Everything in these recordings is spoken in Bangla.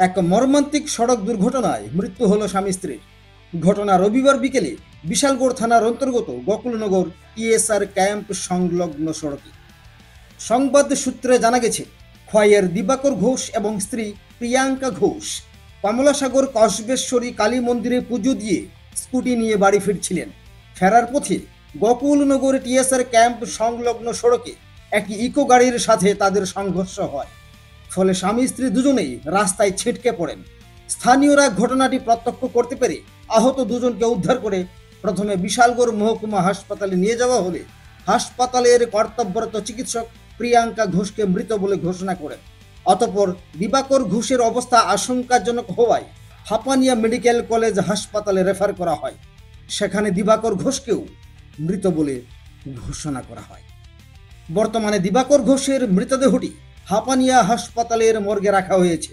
এক মর্মান্তিক সড়ক দুর্ঘটনায় মৃত্যু হলো স্বামী স্ত্রীর। ঘটনা রবিবার বিকেলে বিশালগড় থানার অন্তর্গত গোকুলনগর টিএসআর ক্যাম্প সংলগ্ন সড়কে। সংবাদ সূত্রে জানা গেছে, খোয়াইয়ের দিবাকর ঘোষ এবং স্ত্রী প্রিয়াঙ্কা ঘোষ কমলাসাগর কসবেশ্বরী কালী মন্দিরে পুজো দিয়ে স্কুটি নিয়ে বাড়ি ফিরছিলেন। ফেরার পথে গোকুলনগর টিএসআর ক্যাম্প সংলগ্ন সড়কে একটি ইকো গাড়ির সাথে তাদের সংঘর্ষ হয়। ফলে স্বামী স্ত্রী দুজনেই রাস্তায় ছিটকে পড়েন। স্থানীয়রা ঘটনাটি প্রত্যক্ষ করতে পেরে আহত দুজনকে উদ্ধার করে প্রথমে বিশালগড় মহকুমা হাসপাতালে নিয়ে যাওয়া হলে হাসপাতালের কর্তব্যরত চিকিৎসক প্রিয়াঙ্কা ঘোষকে মৃত বলে ঘোষণা করেন। অতঃপর দিবাকর ঘোষের অবস্থা আশঙ্কাজনক হওয়ায় হাপানিয়া মেডিকেল কলেজ হাসপাতালে রেফার করা হয়। সেখানে দিবাকর ঘোষকেও মৃত বলে ঘোষণা করা হয়। বর্তমানে দিবাকর ঘোষের মৃতদেহটি হাপানিয়া হাসপাতালের মর্গে রাখা হয়েছে।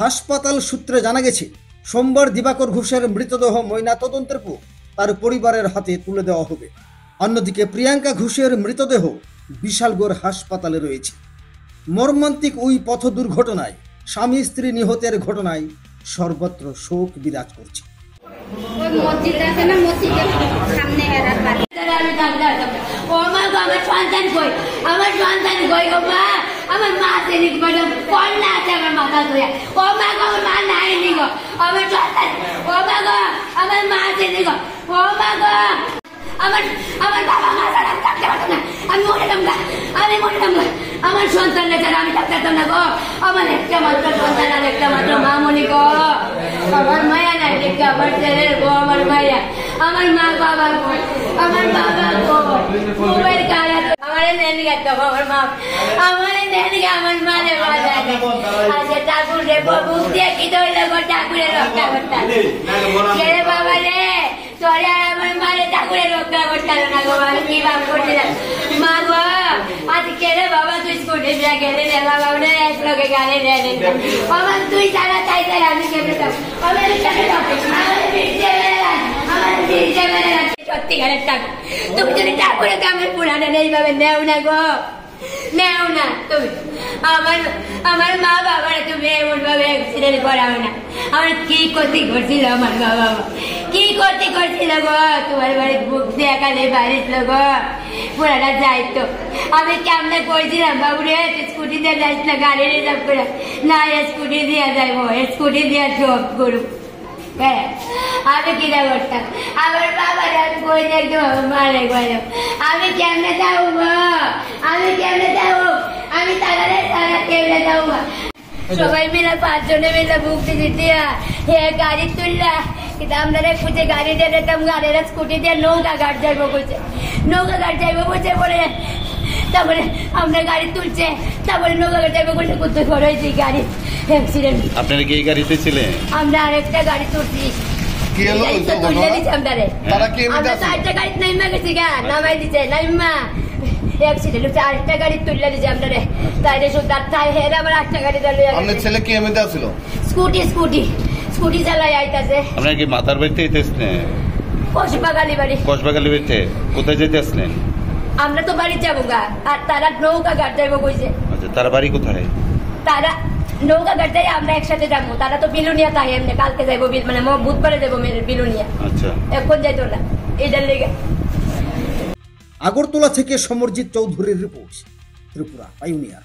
হাসপাতাল সূত্রে জানা গেছে, সোমবার দিবাকর ঘোষের মৃতদেহ ময়নাতদন্তের পর তার পরিবারের হাতে তুলে দেওয়া হবে। অন্যদিকে প্রিয়াঙ্কা ঘোষের মৃতদেহ বিশালগড় হাসপাতালে রয়েছে। মর্মান্তিক ওই পথ দুর্ঘটনায় স্বামী স্ত্রী নিহতের ঘটনায় সর্বত্র শোক বিরাজ করছে। আমার মা আছে নি ম্যাডাম কন্যা আছে আমার মাথা ধরে ও মা গো আমার মা নাই নি গো আমার সন্তান ও মা গো আমার মা আছে নি গো ও মা গো আমার আমার বাবা মা ছাড়া থাকতে পারতো না আমি মরে গেলাম আমার সন্তানের ছাড়া আমি থাকতে পারতাম না গো আমার একটা মাত্র সন্তান আর একটা মাত্র মা মনি গো আমার মায়া নাই দেখে আমার ছেলের গো আমার মায়া আমার মা বাবা গো আমার বাবা গো মোবাইল কারা আমার নেনি গেছে আমার মা আমার নেনি আমার মা রে বাবা আচ্ছা ঠাকুর রে বাবু দিয়ে কি দইল গো ঠাকুরের রক্ষা করতে কে বাবা রে তোরে আমার মারে ঠাকুরের রক্ষা করতে না গো আমি কি বাপ করতে মা গো আজ কে রে বাবা তুই স্কুটি দিয়ে গেলে রে বাবা ওরে এক লোকে গাড়ি রে বাবা তুই সারা চাইতে আমি কেমনে যাব আমার কেমনে যাব আমার বিজে মেরে সত্যিকারের ঠাকুর তুমি যদি ঠাকুরের কামের পুরানো এইভাবে নেও না গো নেও না তুমি আমার মা বাবারা তুমি এমন ভাবে অ্যাক্সিডেন্ট করাও না আমার কি ক্ষতি করছিল আমার মা বাবা কি ক্ষতি করছিল গো তোমার বাড়ির বুক দিয়ে কালে বাড়িছিল গো পুরাটা যাইতো আমি কেমনে করছিলাম বাবু রে স্কুটি দিয়ে যাইস না গাড়ি রিজার্ভ করে না স্কুটি দিয়ে যাইব স্কুটি দিয়ে জব করুক হ্যাঁ আমি কিনা করতাম আমার বাবার আমি কই একদম মারে গেল আমি কেমনে যাবো গো আমি কেমনে যাবো আমি তারা কেমনে যাবো সবাই মিলে 5 জনে মিলে বুক দিয়ে হে গাড়ি তুললা কিন্তু আমরা খুঁজে গাড়ি দিয়ে যেতাম গাড়ির স্কুটি দিয়ে নৌকা ঘাট যাইবো বলছে নৌকা ঘাট যাইবো বলছে বলে তারপরে আমরা গাড়ি তুলছে তারপরে নৌকা ঘাট যাইবো বলছে কোথায় করে হয়েছে গাড়ি অ্যাক্সিডেন্ট। আপনারা কি এই গাড়িতে ছিলেন? আমরা আরেকটা গাড়ি তুলছি আমরা 4টা গাড়ি নাইমা গেছি গা নামাই দিচ্ছে নাইমা অ্যাক্সিডেন্ট হচ্ছে আরেকটা গাড়ি তুললে দিচ্ছে আমরা তাইরে সুন্দর তাই হেরে আবার 8টা গাড়ি দাঁড়িয়ে আপনার ছেলে কি এমনিতে ছিল? স্কুটি চালাই আইতাছে। আপনারা কি মাতার বাড়িতে আইতেছেন? কসবাগালি বাড়ি। কসবাগালি বাড়িতে কোথায় যেতে আসলেন? আমরা তো বাড়ি যাবো গা আর তারা নৌকা ঘাট যাইবো কইছে। আচ্ছা তারা বাড়ি কোথায়? তারা নৌকা ঘাট যাই আমরা একসাথে যাবো তারা তো বিলুনিয়া তাই এমনি কালকে যাইবো মানে বুধবারে যাবো বিলুনিয়া। আচ্ছা এখন যাইতো না এটার লেগে। আগরতলা থেকে সমরজিৎ চৌধুরীর রিপোর্ট, ত্রিপুরা পাইওনিয়ার।